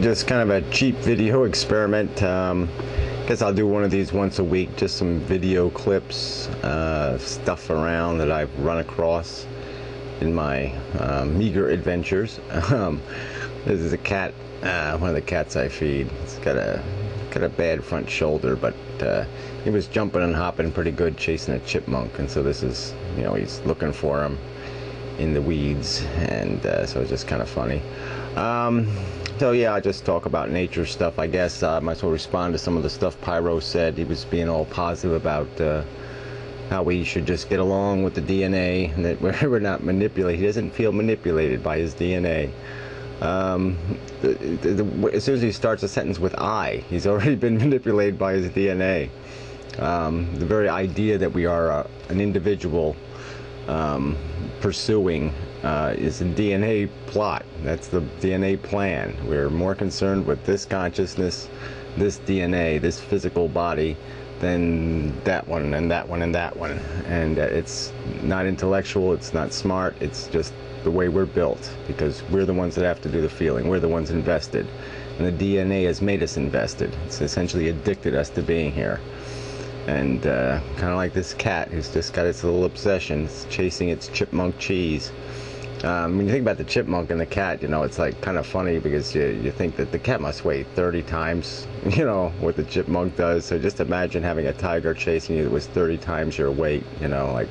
Just kind of a cheap video experiment. Guess I'll do one of these once a week, just some video clips, stuff around that I've run across in my meager adventures. This is a cat, one of the cats I feed. It's got a bad front shoulder, but he was jumping and hopping pretty good chasing a chipmunk, and so this is, he's looking for him in the weeds, and so it's just kind of funny. So yeah, I just talk about nature stuff, I guess. I might as well respond to some of the stuff Pyro said. He was being all positive about how we should just get along with the DNA, and that we're not manipulated. He doesn't feel manipulated by his DNA. As soon as he starts a sentence with I, he's already been manipulated by his DNA. The very idea that we are an individual pursuing is a DNA plot. That's the DNA plan. We're more concerned with this consciousness, this DNA, this physical body, than that one and that one and that one. And it's not intellectual, it's not smart, it's just the way we're built, because we're the ones that have to do the feeling. We're the ones invested. And the DNA has made us invested. It's essentially addicted us to being here. And kind of like this cat who's just got its little obsession. It's chasing its chipmunk cheese. When you think about the chipmunk and the cat, it's like kind of funny, because you think that the cat must weigh 30 times, what the chipmunk does. So just imagine having a tiger chasing you that was 30 times your weight, like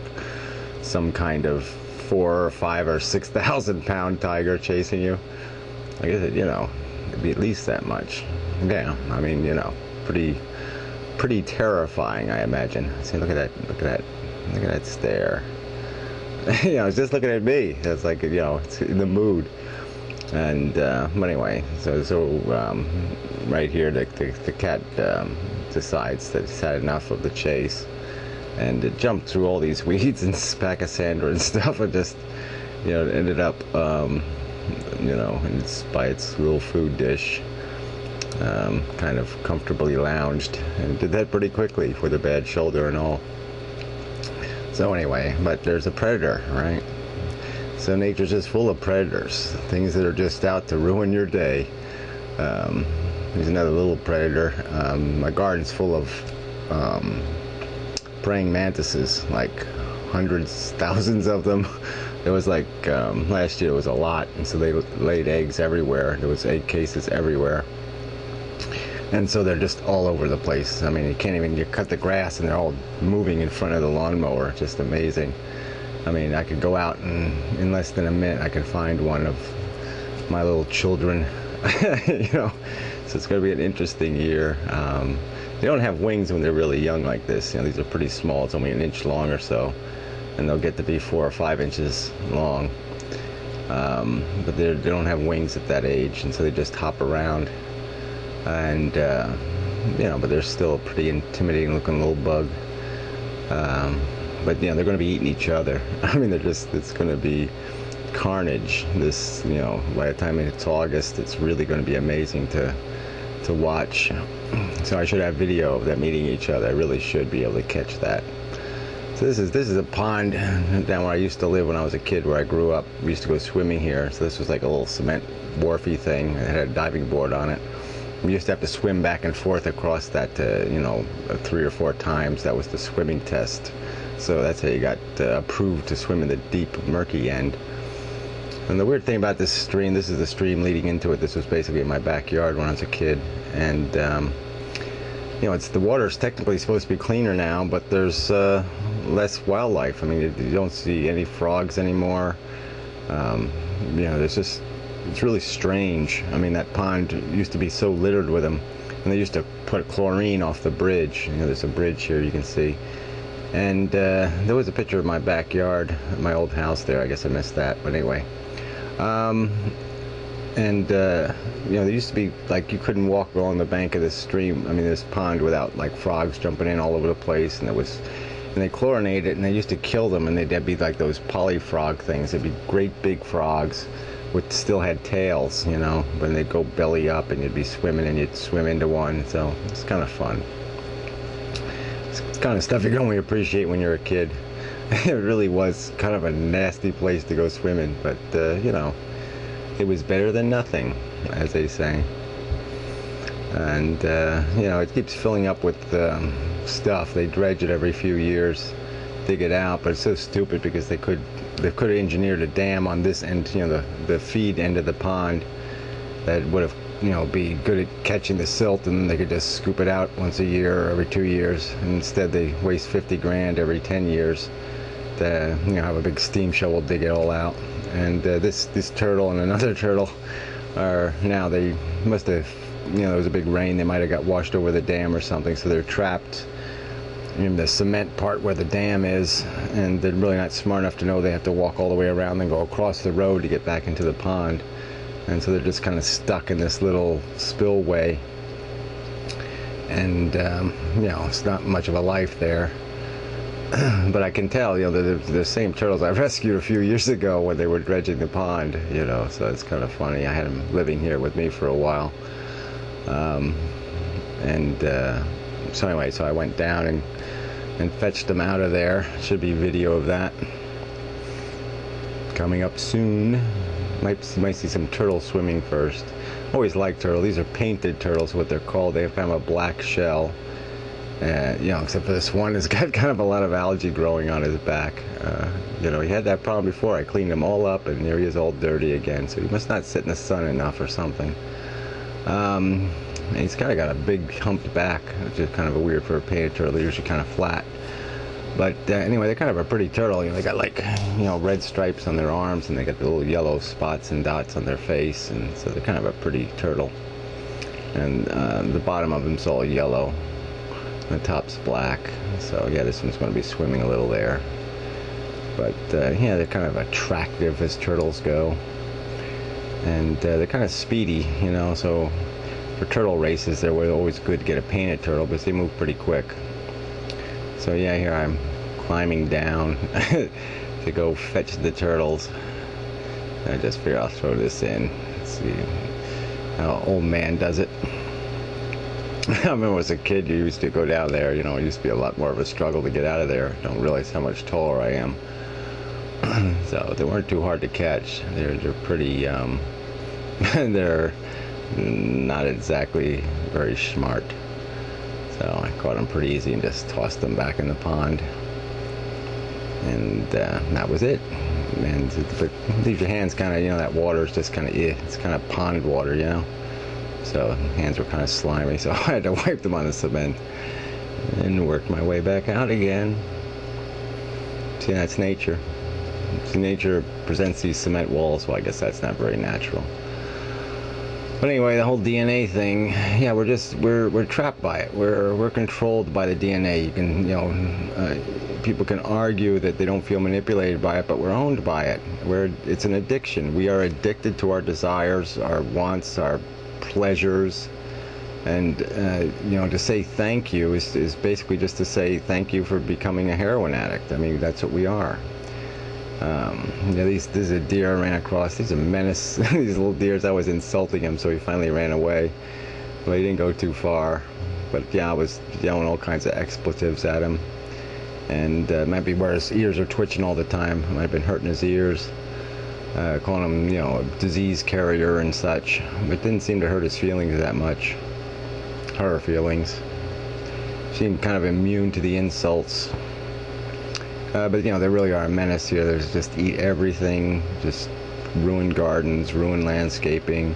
some kind of 4 or 5 or 6,000 pound tiger chasing you. I guess it'd be at least that much. Yeah, I mean, pretty terrifying, I imagine. See, look at that stare. It's just looking at me. It's like, it's in the mood. And but anyway, so right here, the cat decides that it's had enough of the chase, and it jumped through all these weeds and Spacasandra and stuff, and just it ended up by its little food dish. Kind of comfortably lounged, and did that pretty quickly with a bad shoulder and all. So anyway, but there's a predator, right? So nature's just full of predators, things that are just out to ruin your day. There's another little predator. My garden's full of praying mantises, like hundreds, thousands of them. There was like last year, it was a lot, and so they laid eggs everywhere. There was egg cases everywhere. And so they're just all over the place. I mean, you cut the grass and they're all moving in front of the lawnmower. Just amazing. I mean, I could go out and in less than a minute I could find one of my little children. So it's going to be an interesting year. They don't have wings when they're really young like this. These are pretty small. It's only an inch long or so. And they'll get to be 4 or 5 inches long. But they don't have wings at that age, and so they just hop around. And but they're still a pretty intimidating looking little bug. But they're going to be eating each other. I mean, it's going to be carnage. This, by the time it's August, it's really going to be amazing to watch. So I should have video of them eating each other. I really should be able to catch that. So this is a pond down where I used to live when I was a kid, where I grew up. We used to go swimming here. So this was like a little cement wharfy thing. It had a diving board on it. We used to have to swim back and forth across that, 3 or 4 times. That was the swimming test. So that's how you got approved to swim in the deep, murky end. And the weird thing about this stream, this is the stream leading into it. This was basically in my backyard when I was a kid. And, the water's technically supposed to be cleaner now, but there's less wildlife. I mean, you don't see any frogs anymore. It's really strange. I mean, that pond used to be so littered with them, and they used to put chlorine off the bridge. There's a bridge here you can see. And there was a picture of my backyard, my old house there. I guess I missed that, but anyway. There used to be, like, you couldn't walk along the bank of this stream, this pond, without, like, frogs jumping in all over the place, and they chlorinated it, and they used to kill them, and they'd be like those polyfrog things. They'd be great big frogs, which still had tails, when they'd go belly up, and you'd be swimming, and you'd swim into one. So it's kind of fun. It's kind of stuff you can only appreciate when you're a kid. It really was kind of a nasty place to go swimming, but it was better than nothing, as they say. and you know, it keeps filling up with stuff. They dredge it every few years, dig it out, but it's so stupid because they could have engineered a dam on this end, you know, the feed end of the pond, that would have, you know, be good at catching the silt, and then they could just scoop it out once a year or every 2 years. And instead they waste 50 grand every 10 years to, you know, have a big steam shovel dig it all out. And this turtle and another turtle are now, they must have, you know, there was a big rain, they might have got washed over the dam or something, so they're trapped in the cement part where the dam is, and they're really not smart enough to know they have to walk all the way around and go across the road to get back into the pond. And so they're just kind of stuck in this little spillway, and you know, it's not much of a life there. But I can tell, you know, the same turtles I rescued a few years ago when they were dredging the pond, you know, so it's kind of funny. I had them living here with me for a while, so anyway, so I went down and fetched them out of there. Should be video of that coming up soon. Might see some turtles swimming first. Always like turtles. These are painted turtles, what they're called. They have kind of a black shell. You know, except for this one, has got kind of a lot of algae growing on his back. You know, he had that problem before. I cleaned him all up, and there he is, all dirty again. So he must not sit in the sun enough or something. And he's kind of got a big humped back, which is kind of weird for a painted turtle. They're usually kind of flat. But anyway, they're kind of a pretty turtle. You know, they got, like, you know, red stripes on their arms, and they got the little yellow spots and dots on their face, and so they're kind of a pretty turtle. And the bottom of them's all yellow, the top's black. So yeah, this one's going to be swimming a little there. But yeah, they're kind of attractive as turtles go, and they're kind of speedy, you know. So for turtle races, they're always good to get a painted turtle because they move pretty quick. So yeah, here I'm climbing down to go fetch the turtles. I just figure I'll throw this in. Let's see how old man does it. I remember as a kid, you used to go down there, you know, it used to be a lot more of a struggle to get out of there. Don't realize how much taller I am. So they weren't too hard to catch. They're pretty, they're not exactly very smart. So I caught them pretty easy and just tossed them back in the pond. And that was it. And leave your hands kind of, you know, that water is just kind of, it's kind of pond water, you know. So hands were kind of slimy, so I had to wipe them on the cement and work my way back out again. See, that's nature. See, nature presents these cement walls, so I guess that's not very natural. But anyway, the whole DNA thing, yeah, we're trapped by it. We're controlled by the DNA. You can, you know, people can argue that they don't feel manipulated by it, but we're owned by it. It's an addiction. We are addicted to our desires, our wants, our pleasures, and you know, to say thank you is basically just to say thank you for becoming a heroin addict. I mean, that's what we are. Yeah, this is a deer I ran across. He's a menace. These little deers, I was insulting him, so he finally ran away. But he didn't go too far. But yeah, I was yelling all kinds of expletives at him. And might be where his ears are twitching all the time. Might have been hurting his ears. Calling him, you know, a disease carrier and such. But it didn't seem to hurt his feelings that much. Her feelings. Seemed kind of immune to the insults. But you know, they really are a menace here. There's just eat everything, just ruin gardens, ruin landscaping,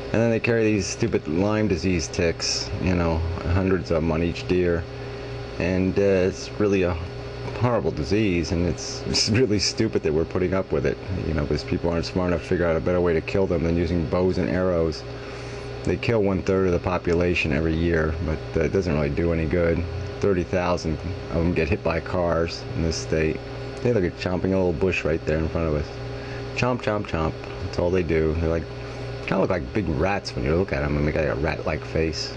and then they carry these stupid Lyme disease ticks, you know, hundreds of them on each deer, and it's really a horrible disease, and it's really stupid that we're putting up with it, you know, because people aren't smart enough to figure out a better way to kill them than using bows and arrows. They kill 1/3 of the population every year, but it doesn't really do any good. 30,000 of them get hit by cars in this state. They look at chomping a little bush right there in front of us. Chomp, chomp, chomp. That's all they do. They're like, kind of look like big rats when you look at them, and they got a rat-like face.